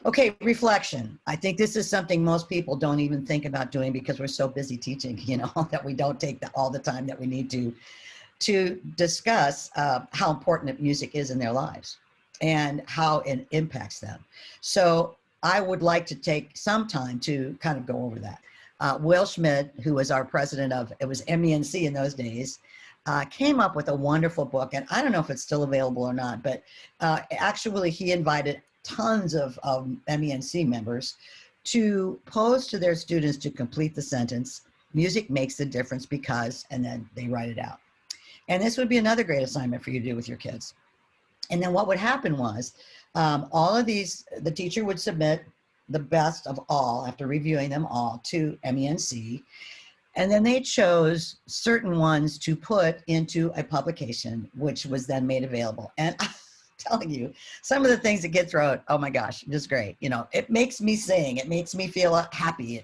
Okay, reflection. I think this is something most people don't even think about doing because we're so busy teaching, that we don't take all the time that we need to discuss how important music is in their lives and how it impacts them. So I would like to take some time to kind of go over that. Will Schmidt, who was our president of, it was MENC in those days, came up with a wonderful book, and I don't know if it's still available or not, but actually he invited tons of MENC members to pose to their students to complete the sentence, music makes the difference because, and then they write it out. And this would be another great assignment for you to do with your kids. And then what would happen was all of these, the teacher would submit the best of all after reviewing them all to MENC. And then they chose certain ones to put into a publication, which was then made available. And I'm telling you, some of the things that get thrown, oh my gosh, just great. It makes me sing. It makes me feel happy.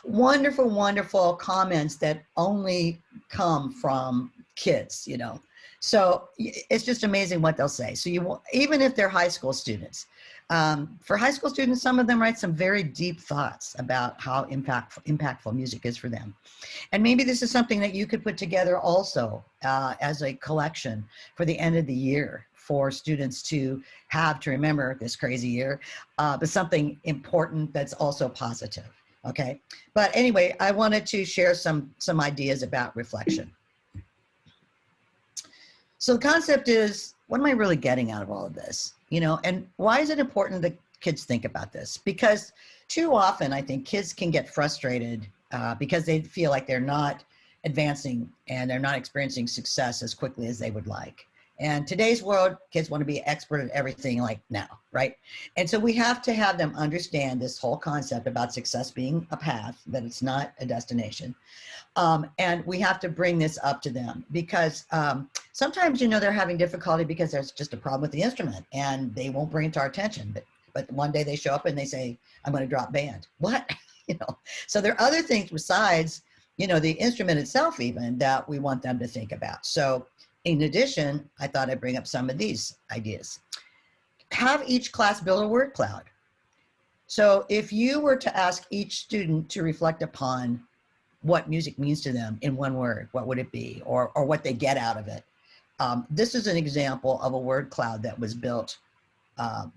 Wonderful, wonderful comments that only come from kids, So it's just amazing what they'll say. So even if they're high school students, for high school students, some of them write some very deep thoughts about how impactful music is for them. And maybe this is something that you could put together also as a collection for the end of the year for students to have to remember this crazy year, but something important that's also positive, okay? But anyway, I wanted to share some ideas about reflection. So the concept is, what am I really getting out of all of this? And why is it important that kids think about this? Because too often, I think kids can get frustrated because they feel like they're not advancing and they're not experiencing success as quickly as they would like. And today's world, kids want to be expert at everything like now, right? And so we have to have them understand this whole concept about success being a path, that it's not a destination. And we have to bring this up to them because sometimes, they're having difficulty because there's just a problem with the instrument and they won't bring it to our attention. But one day they show up and they say, I'm going to drop band. What? So there are other things besides, the instrument itself even that we want them to think about. So in addition, I thought I'd bring up some of these ideas. Have each class build a word cloud. So if you were to ask each student to reflect upon what music means to them in one word, what would it be, or what they get out of it? This is an example of a word cloud that was built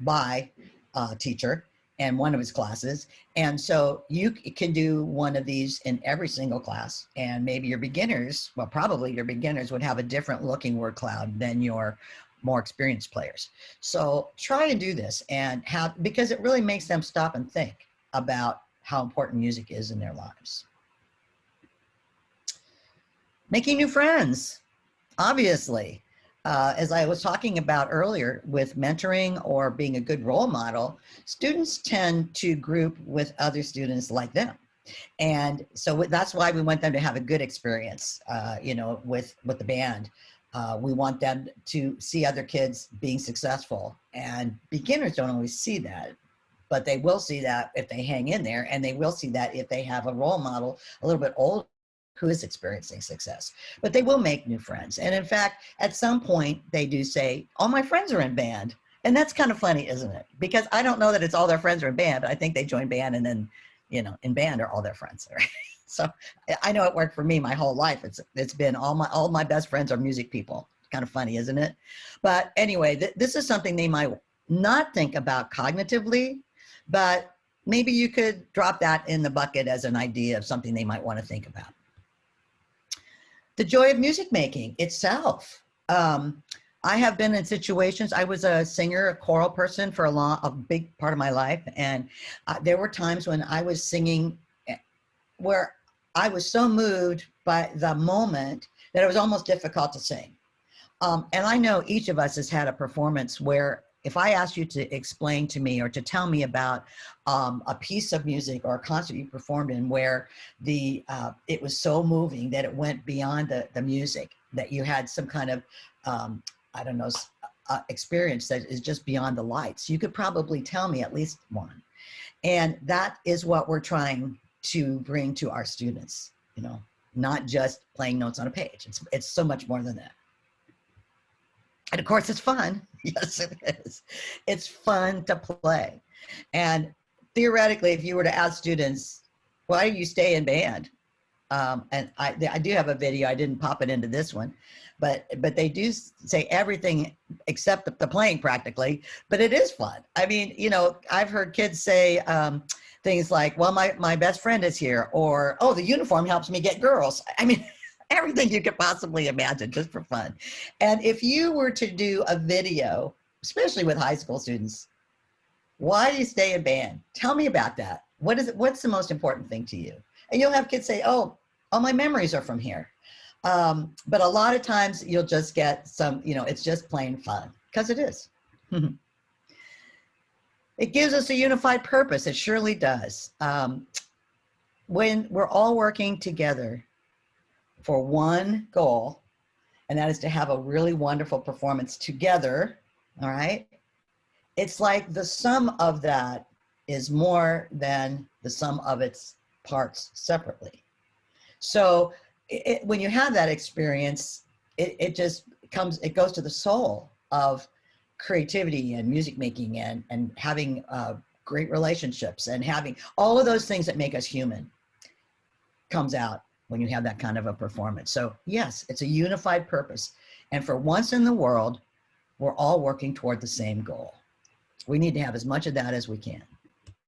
by a teacher in one of his classes. And so you can do one of these in every single class, and maybe your beginners, well, probably your beginners would have a different looking word cloud than your more experienced players. So try to do this because it really makes them stop and think about how important music is in their lives. Making new friends, obviously. As I was talking about earlier with mentoring or being a good role model, students tend to group with other students like them. And so that's why we want them to have a good experience, with the band. We want them to see other kids being successful, and beginners don't always see that, but they will see that if they hang in there, and they will see that if they have a role model a little bit older who is experiencing success. But they will make new friends. And in fact, at some point they do say, all my friends are in band. And that's kind of funny, isn't it? Because I don't know that it's all their friends are in band, but I think they join band and then, in band are all their friends. Right? So I know it worked for me my whole life. It's been all my best friends are music people. Kind of funny, isn't it? But anyway, this is something they might not think about cognitively, but maybe you could drop that in the bucket as an idea of something they might want to think about. The joy of music making itself. I have been in situations, I was a singer, a choral person for a big part of my life. And there were times when I was singing where I was so moved by the moment that it was almost difficult to sing. And I know each of us has had a performance where if I asked you to explain to me or to tell me about a piece of music or a concert you performed in where it was so moving that it went beyond the music, that you had some kind of, experience that is just beyond the lights, you could probably tell me at least one. And that is what we're trying to bring to our students, not just playing notes on a page. It's so much more than that. And of course, it's fun. Yes, it is. It's fun to play. And theoretically, if you were to ask students, why do you stay in band? And I do have a video, I didn't pop it into this one, but they do say everything except the playing practically, but it is fun. I mean, you know, I've heard kids say things like, well, my best friend is here, or, oh, the uniform helps me get girls. I mean, everything you could possibly imagine just for fun. And if you were to do a video, especially with high school students, why do you stay in band? Tell me about that. What is it? What's the most important thing to you? And you'll have kids say, oh, all my memories are from here. But a lot of times you'll just get some, you know, it's just plain fun, because it is. It gives us a unified purpose. It surely does. When we're all working together for one goal, and that is to have a really wonderful performance together, all right? It's like the sum of that is more than the sum of its parts separately. So when you have that experience, it just comes, it goes to the soul of creativity and music making and having great relationships and having all of those things that make us human comes out when you have that kind of a performance. So yes, it's a unified purpose. And for once in the world, we're all working toward the same goal. We need to have as much of that as we can.